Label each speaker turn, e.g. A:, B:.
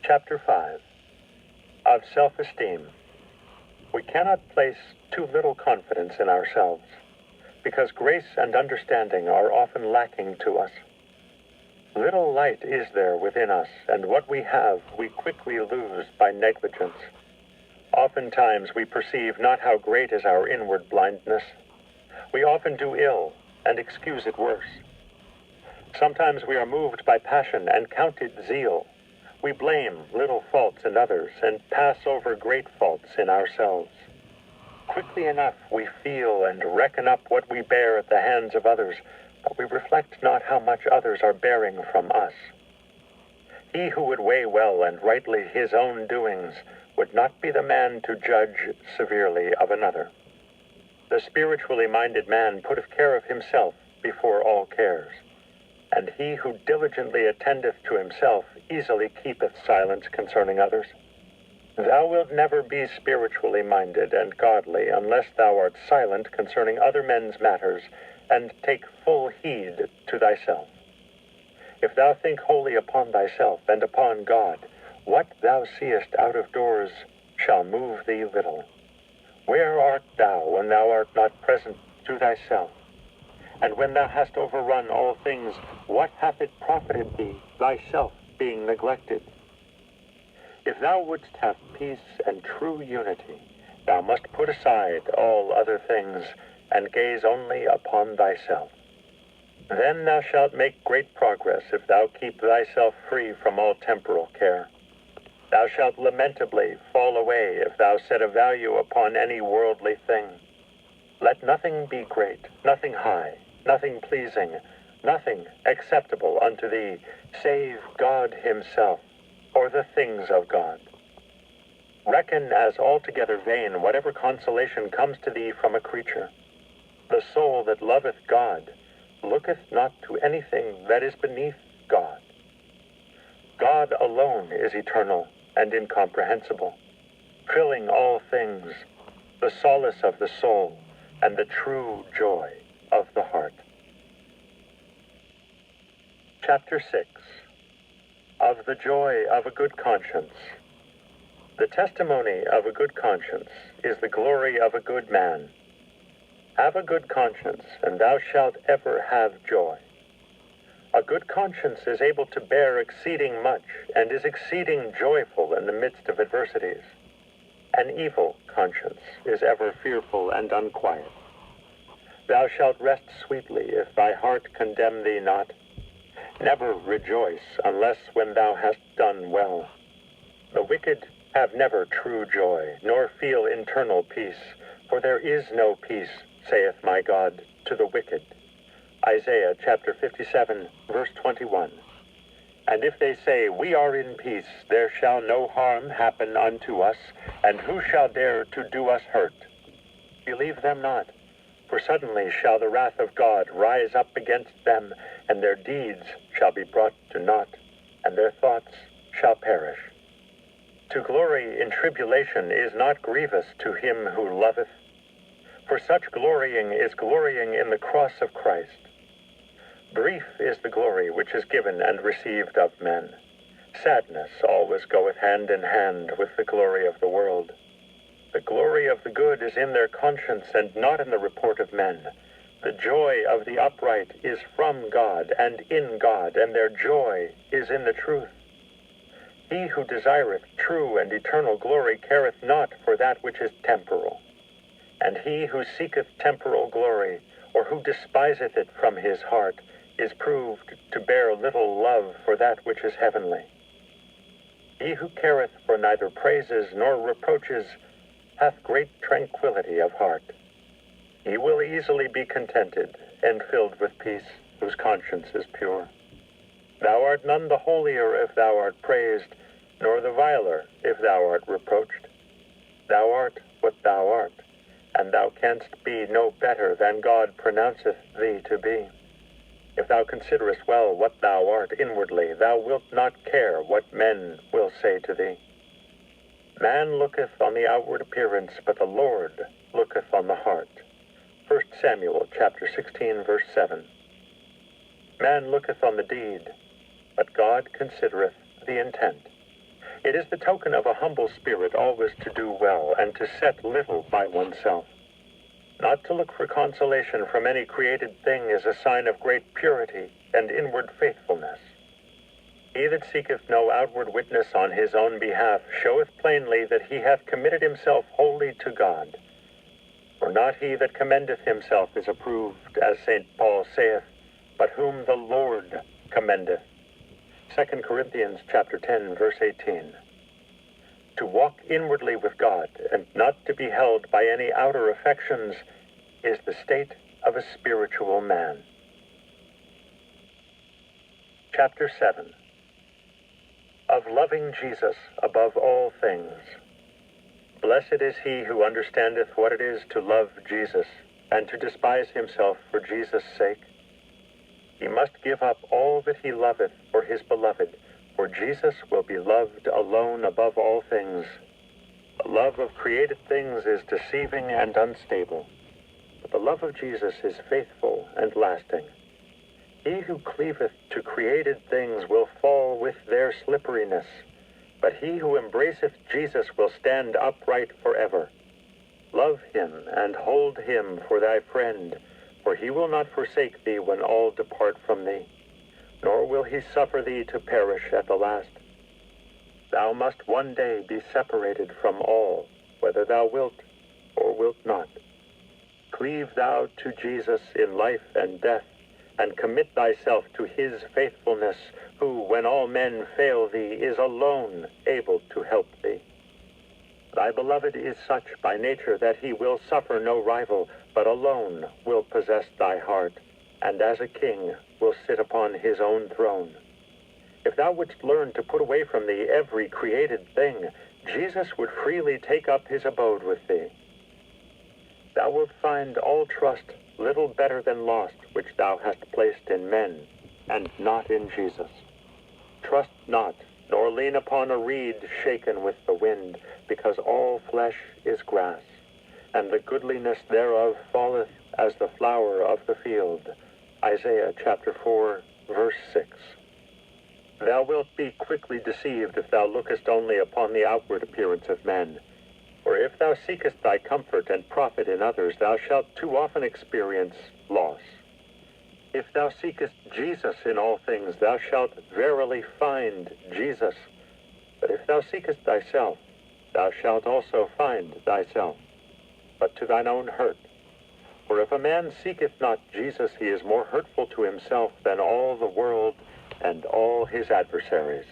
A: Chapter 5 of Self-Esteem. We cannot place too little confidence in ourselves, because grace and understanding are often lacking to us. Little light is there within us, and what we have we quickly lose by negligence. Oftentimes we perceive not how great is our inward blindness. We often do ill and excuse it worse. Sometimes we are moved by passion and count it zeal. We blame little faults in others and pass over great faults in ourselves. Quickly enough we feel and reckon up what we bear at the hands of others, but we reflect not how much others are bearing from us. He who would weigh well and rightly his own doings would not be the man to judge severely of another. The spiritually minded man putteth care of himself before all cares, and he who diligently attendeth to himself easily keepeth silence concerning others. Thou wilt never be spiritually minded and godly unless thou art silent concerning other men's matters, and take full heed to thyself. If thou think wholly upon thyself and upon God, what thou seest out of doors shall move thee little. Where art thou when thou art not present to thyself? And when thou hast overrun all things, what hath it profited thee, thyself being neglected? If thou wouldst have peace and true unity, thou must put aside all other things, and gaze only upon thyself. Then thou shalt make great progress if thou keep thyself free from all temporal care. Thou shalt lamentably fall away if thou set a value upon any worldly thing. Let nothing be great, nothing high, nothing pleasing, nothing acceptable unto thee, save God himself, or the things of God. Reckon as altogether vain whatever consolation comes to thee from a creature. The soul that loveth God looketh not to anything that is beneath God. God alone is eternal and incomprehensible, filling all things, the solace of the soul, and the true joy of the heart. Chapter 6 of the joy of a good conscience. The testimony of a good conscience is the glory of a good man. Have a good conscience, and thou shalt ever have joy. A good conscience is able to bear exceeding much, and is exceeding joyful in the midst of adversities. An evil conscience is ever fearful and unquiet. Thou shalt rest sweetly if thy heart condemn thee not. Never rejoice unless when thou hast done well. The wicked have never true joy, nor feel internal peace, for there is no peace, saith my God, to the wicked. Isaiah chapter 57, verse 21. And if they say, we are in peace, there shall no harm happen unto us, and who shall dare to do us hurt? Believe them not, for suddenly shall the wrath of God rise up against them, and their deeds shall be brought to naught, and their thoughts shall perish. To glory in tribulation is not grievous to him who loveth, for such glorying is glorying in the cross of Christ. Brief is the glory which is given and received of men. Sadness always goeth hand in hand with the glory of the world. The glory of the good is in their conscience and not in the report of men. The joy of the upright is from God and in God, and their joy is in the truth. He who desireth true and eternal glory careth not for that which is temporal. And he who seeketh temporal glory, or who despiseth it from his heart, is proved to bear little love for that which is heavenly. He who careth for neither praises nor reproaches hath great tranquillity of heart. He will easily be contented and filled with peace, whose conscience is pure. Thou art none the holier if thou art praised, nor the viler if thou art reproached. Thou art what thou art, and thou canst be no better than God pronounceth thee to be. If thou considerest well what thou art inwardly, thou wilt not care what men will say to thee. Man looketh on the outward appearance, but the Lord looketh on the heart. 1 Samuel chapter 16, verse 7. Man looketh on the deed, but God considereth the intent. It is the token of a humble spirit always to do well and to set little by oneself. Not to look for consolation from any created thing is a sign of great purity and inward faithfulness. He that seeketh no outward witness on his own behalf showeth plainly that he hath committed himself wholly to God. For not he that commendeth himself is approved, as St. Paul saith, but whom the Lord commendeth. 2 Corinthians chapter 10, verse 18. To walk inwardly with God and not to be held by any outer affections is the state of a spiritual man. Chapter 7. Of loving Jesus above all things. Blessed is he who understandeth what it is to love Jesus, and to despise himself for Jesus' sake. He must give up all that he loveth for his beloved, for Jesus will be loved alone above all things. The love of created things is deceiving and unstable, but the love of Jesus is faithful and lasting. He who cleaveth to created things will fall with their slipperiness, but he who embraceth Jesus will stand upright forever. Love him and hold him for thy friend, for he will not forsake thee when all depart from thee, nor will he suffer thee to perish at the last. Thou must one day be separated from all, whether thou wilt or wilt not. Cleave thou to Jesus in life and death, and commit thyself to his faithfulness, who, when all men fail thee, is alone able to help thee. Thy beloved is such by nature that he will suffer no rival, but alone will possess thy heart, and as a king will sit upon his own throne. If thou wouldst learn to put away from thee every created thing, Jesus would freely take up his abode with thee. Thou wilt find all trust little better than lost which thou hast placed in men, and not in Jesus. Trust not, nor lean upon a reed shaken with the wind, because all flesh is grass, and the goodliness thereof falleth as the flower of the field. Isaiah chapter 4, verse 6. Thou wilt be quickly deceived if thou lookest only upon the outward appearance of men. For if thou seekest thy comfort and profit in others, thou shalt too often experience loss. If thou seekest Jesus in all things, thou shalt verily find Jesus. But if thou seekest thyself, thou shalt also find thyself, but to thine own hurt. For if a man seeketh not Jesus, he is more hurtful to himself than all the world and all his adversaries.